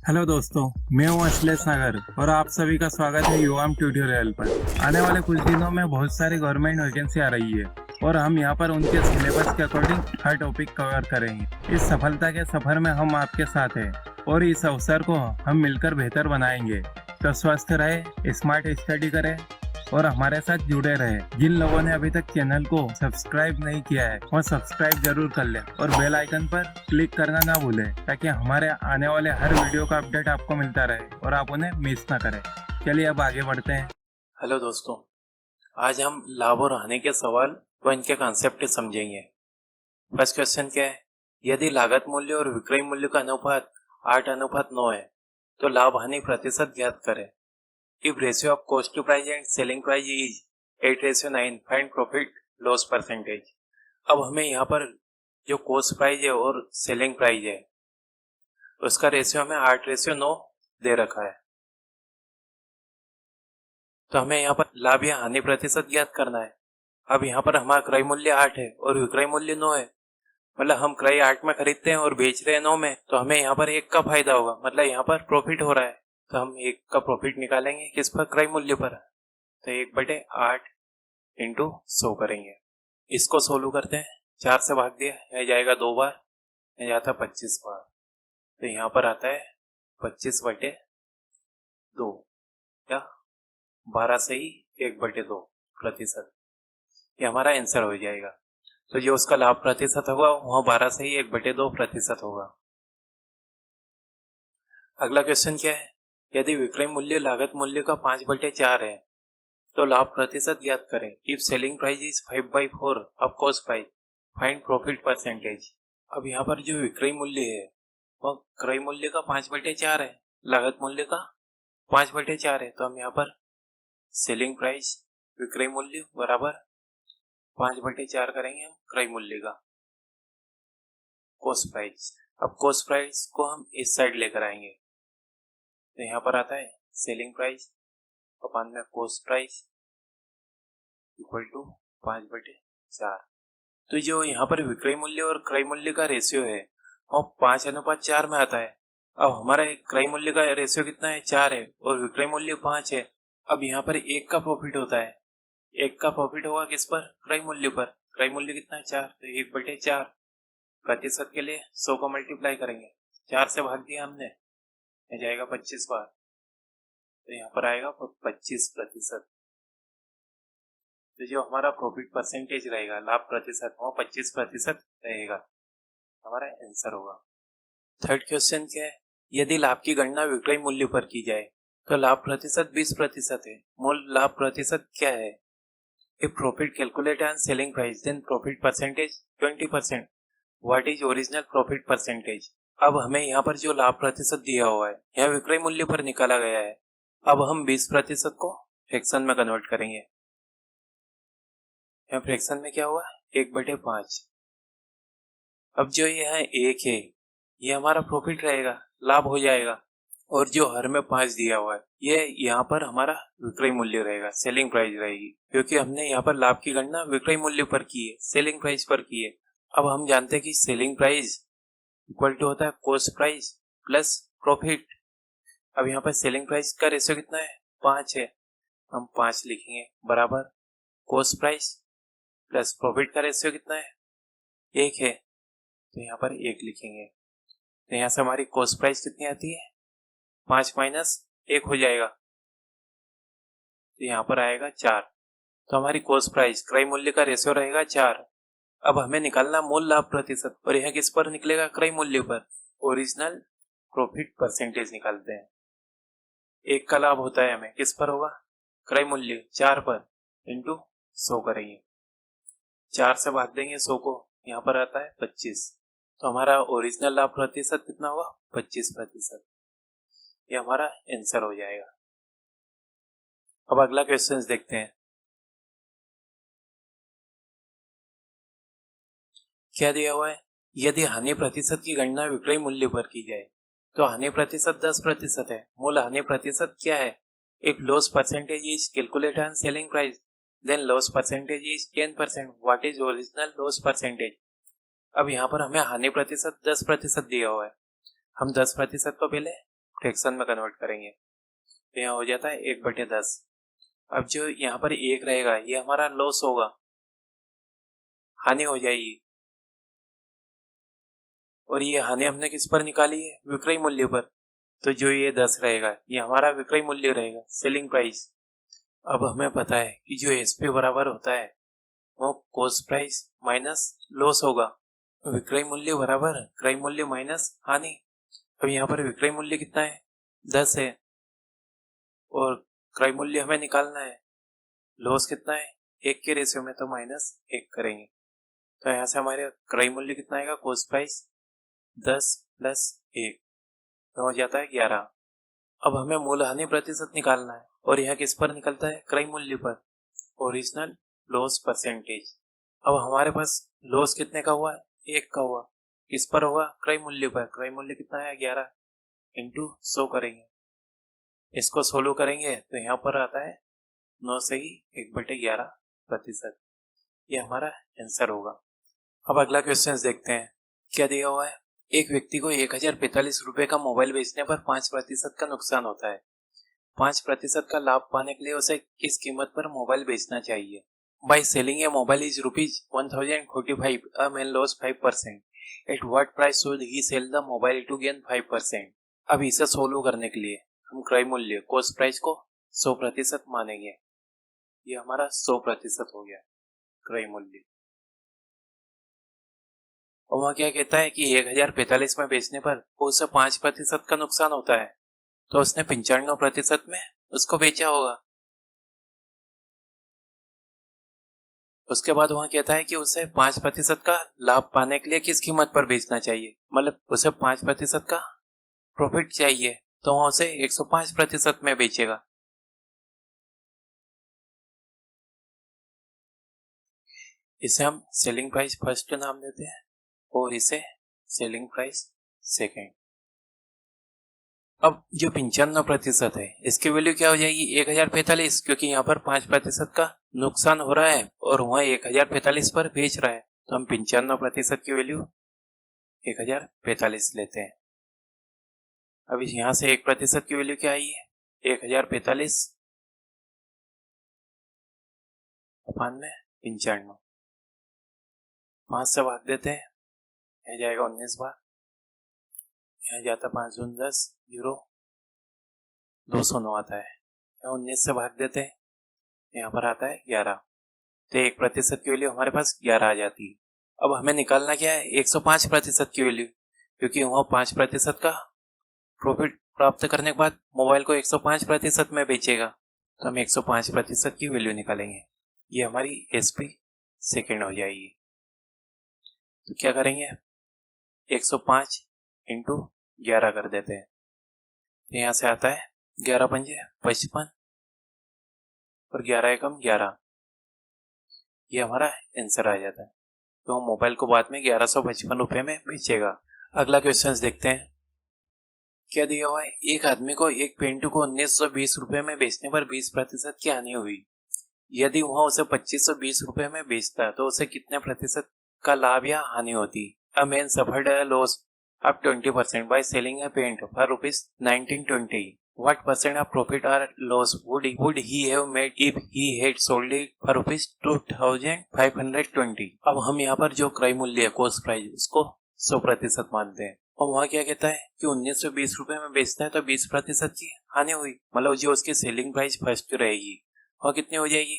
Hello दोस्तों, मैं हूं अश्लेष सागर और आप सभी का स्वागत है युवाम ट्यूटोरियल पर। आने वाले कुछ दिनों में बहुत सारी गवर्नमेंट वैकेंसी आ रही है और हम यहां पर उनके सिलेबस के अकॉर्डिंग हर टॉपिक कवर करेंगे। इस सफलता के सफर में हम आपके साथ हैं और इस अवसर को हम मिलकर बेहतर बनाएंगे। तो स्वस्थ रहे, स्मार्ट स्टडी करें और हमारे साथ जुड़े रहे। जिन लोगों ने अभी तक चैनल को सब्सक्राइब नहीं किया है वो सब्सक्राइब जरूर कर ले और बेल आइकन पर क्लिक करना ना भूलें ताकि हमारे आने वाले हर वीडियो का अपडेट आपको मिलता रहे और आप उन्हें मिस ना करें। चलिए अब आगे बढ़ते हैं। हेलो दोस्तों, आज हम लाभ और हानि के सवाल व इनके कॉन्सेप्ट समझेंगे। फर्स्ट क्वेश्चन क्या है? यदि लागत मूल्य और विक्रय मूल्य का अनुपात 8:9 है तो लाभ हानि प्रतिशत ज्ञात करें। If ratio of cost to price and selling price is 8:9, find profit loss percentage. अब हमें यहाँ पर जो कॉस्ट प्राइस है और सेलिंग प्राइस है उसका रेशियो हमें 8:9 दे रखा है। तो हमें यहाँ पर लाभ या हानि प्रतिशत ज्ञात करना है। अब यहाँ पर हमारा क्रय मूल्य 8 है और विक्रय मूल्य 9 है, मतलब हम क्रय 8 में खरीदते हैं और बेच रहे हैं 9 में, तो हमें यहाँ पर 1 का फायदा होगा, मतलब यहाँ पर प्रॉफिट हो रहा है। तो हम 1 का प्रॉफिट निकालेंगे किस पर? क्रय मूल्य पर। तो 1/8 इंटू 100 करेंगे। इसको सोल्व करते हैं। 4 से भाग दिया, यह जाएगा 2 बार, यह जाता है 25 बार। तो यहाँ पर आता है 25/2 या 12 से ही 1/2 प्रतिशत। ये हमारा आंसर हो जाएगा। तो जो उसका लाभ प्रतिशत होगा वह 12 से ही 1/2 प्रतिशत होगा। अगला क्वेश्चन क्या है? यदि विक्रय मूल्य लागत मूल्य का 5/4 है तो लाभ प्रतिशत ज्ञात करें। If selling price is 5/4 of cost price, find profit percentage. अब यहाँ पर जो विक्रय मूल्य है वह क्रय मूल्य का 5/4 है, लागत मूल्य का 5/4 है। तो हम यहाँ पर सेलिंग प्राइस विक्रय मूल्य बराबर 5/4 करेंगे हम क्रय मूल्य का कॉस्ट प्राइस। अब कॉस्ट प्राइस को हम इस साइड लेकर आएंगे, तो यहाँ पर आता है सेलिंग प्राइस अपान में कॉस्ट प्राइस इक्वल टू 5/4। तो जो यहाँ पर विक्रय मूल्य और क्रय मूल्य का रेशियो है वो 5:4 में आता है। अब हमारा क्रय मूल्य का रेशियो कितना है? 4 है और विक्रय मूल्य 5 है। अब यहाँ पर 1 का प्रॉफिट होता है। 1 का प्रॉफिट होगा किस पर? क्रय मूल्य पर। क्रय मूल्य कितना है? 4, तो 1/4 प्रतिशत के लिए 100 को मल्टीप्लाई करेंगे। 4 से भाग दिया हमने, यह जाएगा 25 बार, तो यहाँ पर आएगा 25%। तो जो हमारा प्रॉफिट परसेंटेज रहेगा, लाभ प्रतिशत, वो 25% रहेगा, हमारा आंसर होगा। थर्ड क्वेश्चन क्या है? यदि लाभ की गणना विक्रय मूल्य पर की जाए तो लाभ प्रतिशत 20% है। मूल लाभ प्रतिशत क्या है? If profit calculated on selling price then profit percentage 20%। What is original profit percentage? अब हमें यहाँ पर जो लाभ प्रतिशत दिया हुआ है यह विक्रय मूल्य पर निकाला गया है। अब हम 20% को फ्रैक्शन में कन्वर्ट करेंगे। यहाँ फ्रैक्शन में क्या हुआ? 1/5। अब जो यह 1 है ये हमारा प्रॉफिट रहेगा, लाभ हो जाएगा, और जो हर में 5 दिया हुआ है ये यहाँ पर हमारा विक्रय मूल्य रहेगा, सेलिंग प्राइस रहेगी, क्योंकि हमने यहाँ पर लाभ की गणना विक्रय मूल्य पर की है, सेलिंग प्राइस पर की है। अब हम जानते हैं कि सेलिंग प्राइस इक्वल टू होता है कॉस्ट प्राइस प्लस प्रॉफिट। अब यहाँ पर सेलिंग प्राइस का रेशियो कितना है? 5 है, हम 5 लिखेंगे बराबर कॉस्ट प्राइस प्लस प्रॉफिट का रेशियो कितना है? 1 है, तो यहाँ पर 1 लिखेंगे। तो यहाँ से हमारी कॉस्ट प्राइस कितनी आती है? 5 माइनस 1 हो जाएगा, तो यहाँ पर आएगा 4। तो हमारी कॉस्ट प्राइस क्रय मूल्य का रेशियो रहेगा 4। अब हमें निकालना मूल लाभ प्रतिशत, और यह किस पर निकलेगा? क्रय मूल्य पर। ओरिजिनल प्रॉफिट परसेंटेज निकालते हैं। 1 का लाभ होता है हमें, किस पर होगा? क्रय मूल्य 4 पर, इंटू 100 करेंगे। 4 से भाग देंगे 100 को, यहाँ पर आता है 25। तो हमारा ओरिजिनल लाभ प्रतिशत कितना हुआ? 25%। ये हमारा आंसर हो जाएगा। अब अगला क्वेश्चन देखते हैं। क्या दिया हुआ है? यदि हानि प्रतिशत की गणना विक्रय मूल्य पर की जाए तो हानि प्रतिशत 10% है। मूल हानि प्रतिशत क्या है? If loss percentage is calculated on selling price then loss percentage is 10%। What is original loss percentage? अब यहाँ पर हमें हानि प्रतिशत 10% दिया हुआ है। हम 10% को पहले फ्रैक्शन में कन्वर्ट करेंगे तो यहाँ हो जाता है 1/10। अब जो यहाँ पर 1 रहेगा ये हमारा लॉस होगा, हानि हो जाएगी। और ये हानि हमने किस पर निकाली है? विक्रय मूल्य पर। तो जो ये 10 रहेगा ये हमारा विक्रय मूल्य रहेगा, सेलिंग प्राइस। अब हमें पता है कि जो एसपी बराबर होता है वो कॉस्ट प्राइस माइनस लॉस होगा। विक्रय मूल्य बराबर क्रय मूल्य माइनस हानि। अब यहाँ पर विक्रय मूल्य कितना है? 10 है और क्रय मूल्य हमें निकालना है। लॉस कितना है? 1 के रेशियो में, तो -1 करेंगे। तो यहाँ से हमारे क्रय मूल्य कितना आएगा? कॉस्ट प्राइस 10 + 1 तो हो जाता है 11। अब हमें मूल हानि प्रतिशत निकालना है और यह किस पर निकलता है? क्रय मूल्य पर, ओरिजिनल लॉस परसेंटेज। अब हमारे पास लॉस कितने का हुआ है? 1 का हुआ। किस पर होगा? क्रय मूल्य पर। क्रय मूल्य कितना है? 11 इंटू 100 करेंगे। इसको सोल्व करेंगे तो यहाँ पर आता है 9 से ही 1/11%। ये हमारा आंसर होगा। अब अगला क्वेश्चन देखते हैं क्या दिया हुआ है। एक व्यक्ति को 1045 रुपए का मोबाइल बेचने पर 5% का नुकसान होता है। 5% का लाभ पाने के लिए उसे किस कीमत पर मोबाइल बेचना चाहिए? By selling A mobile is ₹1045, a man lost 5%. At what price should he sell the mobile to gain 5%? अब इसे सोल्व करने के लिए हम क्रय मूल्य कॉस्ट प्राइस को 100% मानेंगे। ये हमारा 100% हो गया क्रय मूल्य। और वह क्या कहता है कि 1045 में बेचने पर उसे 5% का नुकसान होता है, तो उसने 95% में उसको बेचा होगा। उसके बाद वह कहता है कि उसे 5% का लाभ पाने के लिए किस कीमत पर बेचना चाहिए, मतलब उसे 5% का प्रॉफिट चाहिए, तो वह उसे 105% में बेचेगा। इसे हम सेलिंग प्राइस फर्स्ट नाम देते हैं और इसे सेलिंग प्राइस सेकेंड। अब जो 95% है इसकी वैल्यू क्या हो जाएगी? 1045, क्योंकि यहाँ पर 5% का नुकसान हो रहा है और वह 1045 पर बेच रहा है, तो हम 95% की वैल्यू 1045 लेते हैं। अब यहाँ से 1% की वैल्यू क्या आई है? 1045 अपान में 95, 5 से भाग देते हैं, यह जाएगा 19 बार, यह जाता 5 दूनी 10, 0 209 आता है, 19 से भाग देते हैं, यहाँ पर आता है 11, तो 1% की वैल्यू हमारे पास 11 आ जाती है। अब हमें निकालना क्या है? 105% की वैल्यू, क्योंकि वह 5% का प्रॉफिट प्राप्त करने के बाद मोबाइल को 105% में बेचेगा, तो हम 105% की वैल्यू निकालेंगे। ये हमारी एसपी सेकेंड हो जाएगी। तो क्या करेंगे? 105 इंटू 11 कर देते हैं, तो यहाँ से आता है 11 पंजे 55 और 11 एकम 11, ये हमारा आंसर आ जाता है। तो हम मोबाइल को बाद में 1155 रुपये में बेचेगा। अगला क्वेश्चन देखते हैं क्या दिया हुआ है। एक आदमी को एक पेंटू को 1920 रुपये में बेचने पर 20% की हानि हुई। यदि वह उसे 2520 रुपये में बेचता तो उसे कितने प्रतिशत का लाभ या हानि होती? A man suffered a loss of 20% by selling a paint for ₹1920. What percent of profit or loss would he have made if he had sold it for ₹2520? अब हम यहाँ पर जो क्रय मूल्य है कॉस्ट प्राइस उसको 100% मानते हैं और वहाँ क्या कहता है कि 1920 रुपये में बेचता है तो 20% की हानि हुई, मतलब जो उसकी सेलिंग प्राइस फर्स्ट रहेगी वह कितनी हो जाएगी?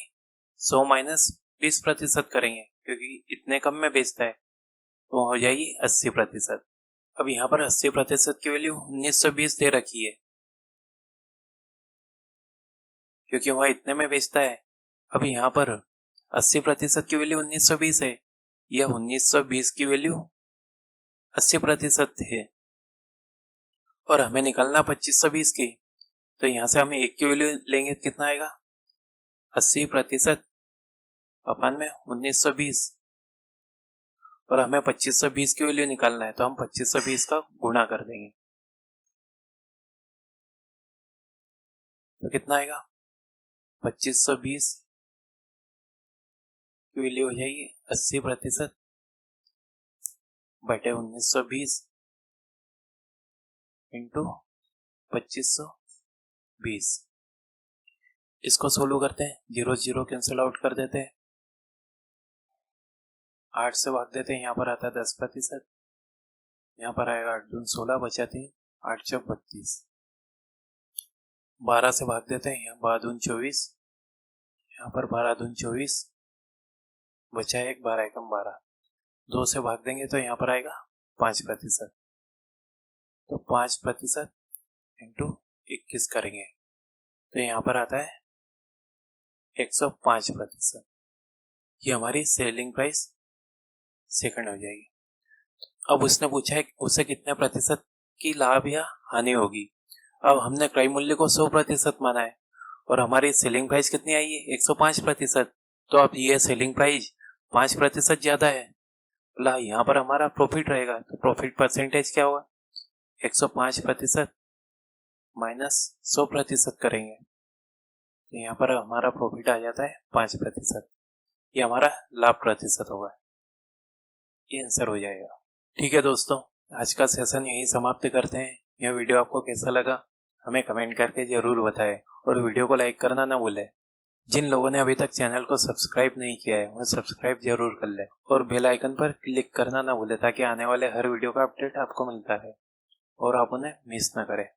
100 माइनस 20% करेंगे क्योंकि इतने कम में बेचता है, तो हो जाएगी 80%। अब यहाँ पर 80% की वैल्यू 1920 दे रखी है क्योंकि वह इतने में बेचता है। अब यहाँ पर 80% की वैल्यू 1920 है, यह 1920 की वैल्यू 80% है और हमें निकालना 2520 की, तो यहाँ से हमें 1 की वैल्यू लेंगे कितना आएगा? 80% अपान में 1920 और हमें 2520 की वैल्यू निकालना है, तो हम 2520 का गुणा कर देंगे, तो कितना आएगा? 2520 की वैल्यू हो जाएगी 80% बटे 1920 इंटू 2520। इसको सोल्व करते हैं, 0 0 कैंसिल आउट कर देते हैं, 8 से भाग देते हैं, यहाँ पर आता है 10%, यहाँ पर आएगा 8 दूनी 16, बचा 3, 8 चौक 32। 12 से भाग देते हैं, यहाँ 12 दूनी 24, यहाँ पर 12 दूनी 24, बचा 1, 12 एकम 12। 2 से भाग देंगे तो यहाँ पर आएगा 5%, तो 5% इंटू 21 करेंगे तो यहाँ पर आता है 105%। ये हमारी सेलिंग प्राइस सेकंड हो जाएगी। अब उसने पूछा है उसे कितने प्रतिशत की लाभ या हानि होगी। अब हमने क्रय मूल्य को 100% माना है और हमारी सेलिंग प्राइस कितनी आई है 105%। तो अब ये सेलिंग प्राइस 5% ज्यादा है, यहाँ पर हमारा प्रॉफिट रहेगा, तो प्रॉफिट परसेंटेज क्या होगा 105% माइनस 100% करेंगे तो यहाँ पर हमारा प्रॉफिट आ जाता है 5%। ये हमारा लाभ प्रतिशत होगा, ये आंसर हो जाएगा। ठीक है दोस्तों, आज का सेशन यहीं समाप्त करते हैं। यह वीडियो आपको कैसा लगा हमें कमेंट करके जरूर बताएं और वीडियो को लाइक करना ना भूलें। जिन लोगों ने अभी तक चैनल को सब्सक्राइब नहीं किया है वह सब्सक्राइब जरूर कर लें और बेल आइकन पर क्लिक करना ना भूलें ताकि आने वाले हर वीडियो का अपडेट आपको मिलता है और आप उन्हें मिस ना करें।